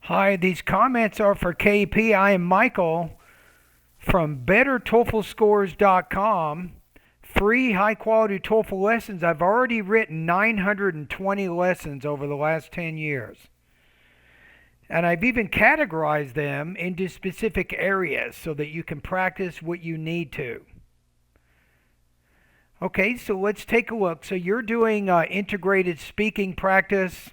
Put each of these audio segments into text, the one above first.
Hi, these comments are for KP. I am Michael from BetterTOEFLScores.com. Free high quality TOEFL lessons. I've already written 920 lessons over the last 10 years. And I've even categorized them into specific areas so that you can practice what you need to. Okay, so let's take a look. So you're doing integrated speaking practice.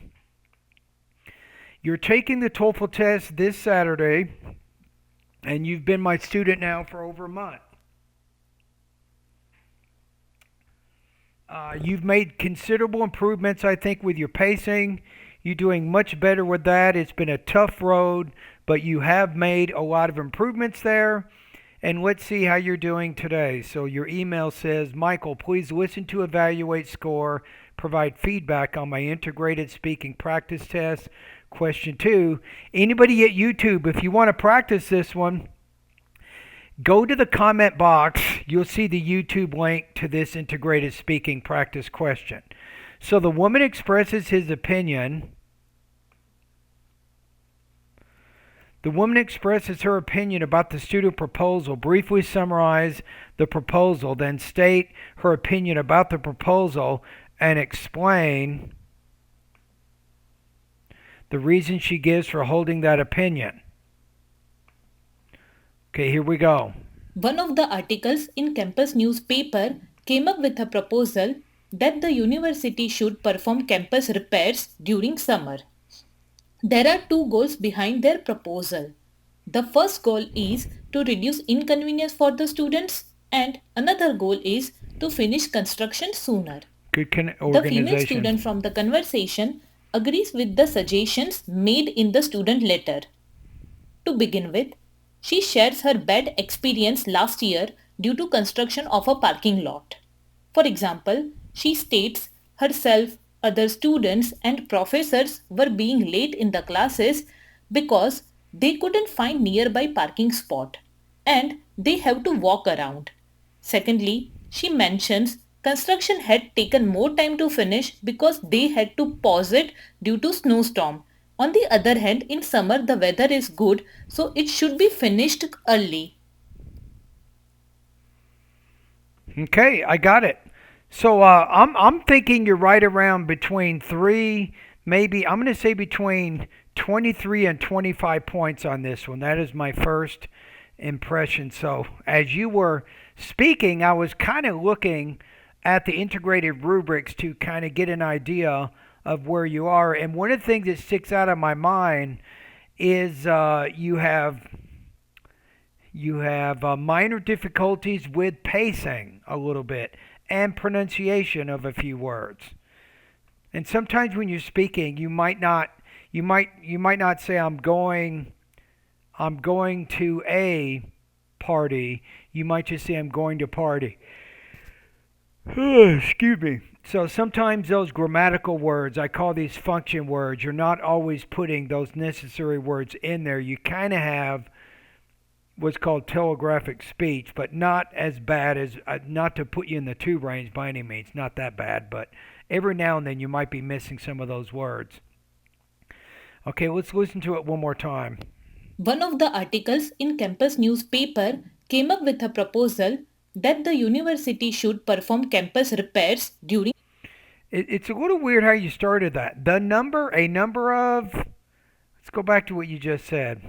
You're taking the TOEFL test this Saturday, and you've been my student now for over a month. You've made considerable improvements, I think, with your pacing. You're doing much better with that. It's been a tough road, but you have made a lot of improvements there. And let's see how you're doing today. So your email says, Michael, please listen to evaluate score, provide feedback on my integrated speaking practice test. Question 2, anybody at YouTube, if you want to practice this one, go to the comment box. You'll see the YouTube link to this integrated speaking practice question. So the woman expresses his opinion. The woman expresses her opinion about the student proposal. Briefly summarize the proposal, then state her opinion about the proposal and explain the reason she gives for holding that opinion. Okay, here we go. One of the articles in campus newspaper came up with a proposal that the university should perform campus repairs during summer. There are two goals behind their proposal. The first goal is to reduce inconvenience for the students, and another goal is to finish construction sooner. Good The female student organization. from the conversation agrees with the suggestions made in the student letter. To begin with, she shares her bad experience last year due to construction of a parking lot. For example, she states herself, other students and professors were being late in the classes because they couldn't find nearby parking spot and they have to walk around. Secondly, she mentions construction had taken more time to finish because they had to pause it due to snowstorm. On the other hand, in summer the weather is good, so it should be finished early. Okay, I got it. So I'm thinking you're right around between three, maybe I'm going to say between 23 and 25 points on this one. That is my first impression. So as you were speaking, I was kind of looking at the integrated rubrics to kind of get an idea of where you are. And one of the things that sticks out of my mind is you have minor difficulties with pacing a little bit and pronunciation of a few words. And sometimes when you're speaking, you might not say I'm going to a party. You might just say I'm going to party. Excuse me. So sometimes those grammatical words, I call these function words, you're not always putting those necessary words in there. You kind of have what's called telegraphic speech, but not as bad as, not to put you in the two range by any means, not that bad, but every now and then you might be missing some of those words. Okay, let's listen to it one more time. One of the articles in campus newspaper came up with a proposal that the university should perform campus repairs during. It's a little weird how you started that. The number, a number of. Let's go back to what you just said.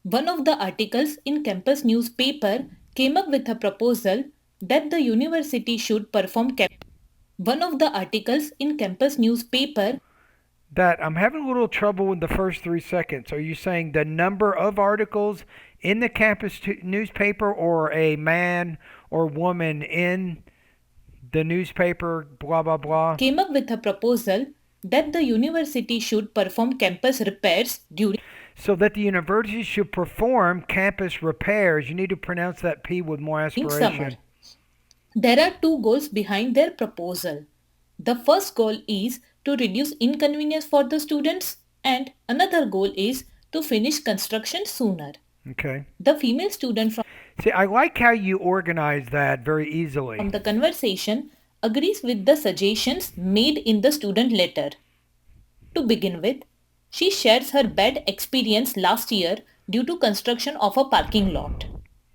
One of the articles in campus newspaper came up with a proposal that the university should perform. One of the articles in campus newspaper. That I'm having a little trouble with the first 3 seconds. Are you saying the number of articles in the campus newspaper, or a man or woman in the newspaper, blah, blah, blah? Came up with a proposal that the university should perform campus repairs during So that the university should perform campus repairs. You need to pronounce that P with more summer. aspiration. There are two goals behind their proposal. The first goal is to reduce inconvenience for the students, and another goal is to finish construction sooner. Okay. The female student See, I like how you organize that very from easily. the conversation agrees with the suggestions made in the student letter. To begin with, She shares her bad experience last year due to construction of a parking lot.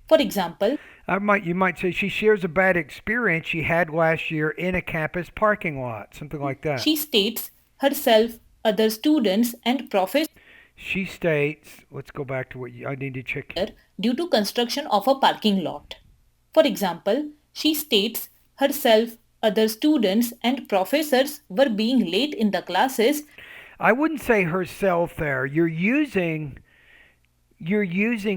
For example, You might say she shares a bad experience she had last year in a campus parking lot, something like that. she states herself, other students, and professors She states, let's go back to I need to check. due to construction of a parking lot. For example, she states herself, other students, and professors were being late in the classes. I wouldn't say herself there. You're using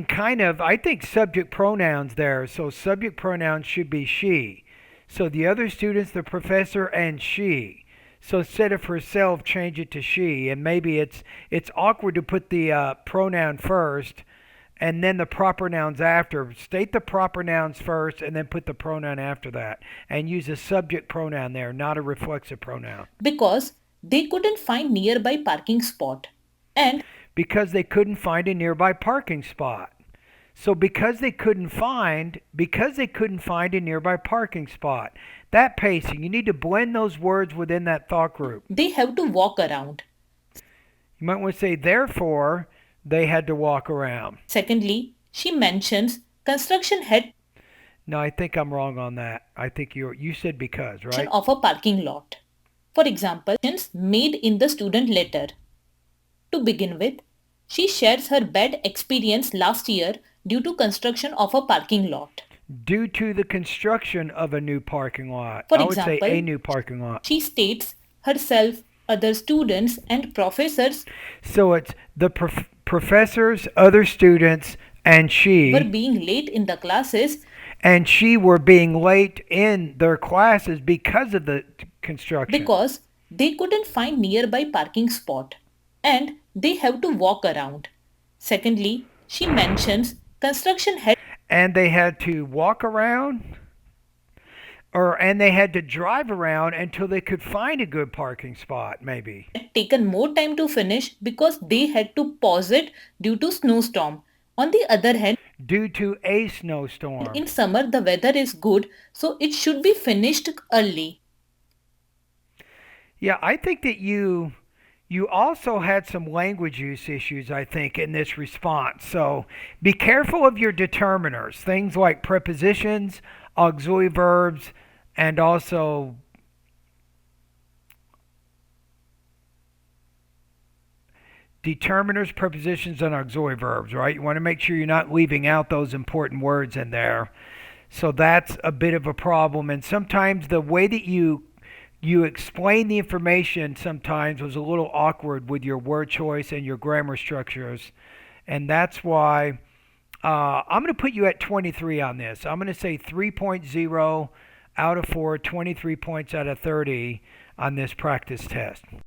kind of, I think, subject pronouns there. So subject pronouns should be she. So the other students, the professor, and she. So instead of herself, change it to she. And maybe it's awkward to put the pronoun first and then the proper nouns after. State the proper nouns first and then put the pronoun after that. And use a subject pronoun there, not a reflexive pronoun. Because they couldn't find nearby parking spot. And Because they couldn't find a nearby parking spot. So because they couldn't find a nearby parking spot. That pacing, you need to blend those words within that thought group. they have to walk around. You might want to say therefore they had to walk around. Secondly, she mentions construction had No, I think I'm wrong on that. I think you said because, right? of a parking lot. For example, made in the student letter. To begin with, she shares her bad experience last year due to construction of a parking lot. Due to the construction of a new parking lot. For I would say example, a new parking lot. she states herself, other students, and professors So it's the professors, other students, and were she, being late in the classes. and she were being late in their classes because of the construction. Because they couldn't find nearby parking spot and they have to walk around. Secondly, she mentions construction had And they had to walk around, and they had to drive around until they could find a good parking spot, maybe. taken more time to finish because they had to pause it due to snowstorm. On the other hand, Due to a snowstorm. in summer the weather is good, so it should be finished early. Yeah, I think that you also had some language use issues, I think, in this response. So be careful of your determiners, things like prepositions, auxiliary verbs, and also determiners, prepositions, and auxiliary verbs, right? You want to make sure you're not leaving out those important words in there. So that's a bit of a problem. And sometimes the way that you explain the information sometimes was a little awkward with your word choice and your grammar structures. And that's why I'm going to put you at 23 on this. I'm going to say 3.0 out of 4, 23 points out of 30 on this practice test.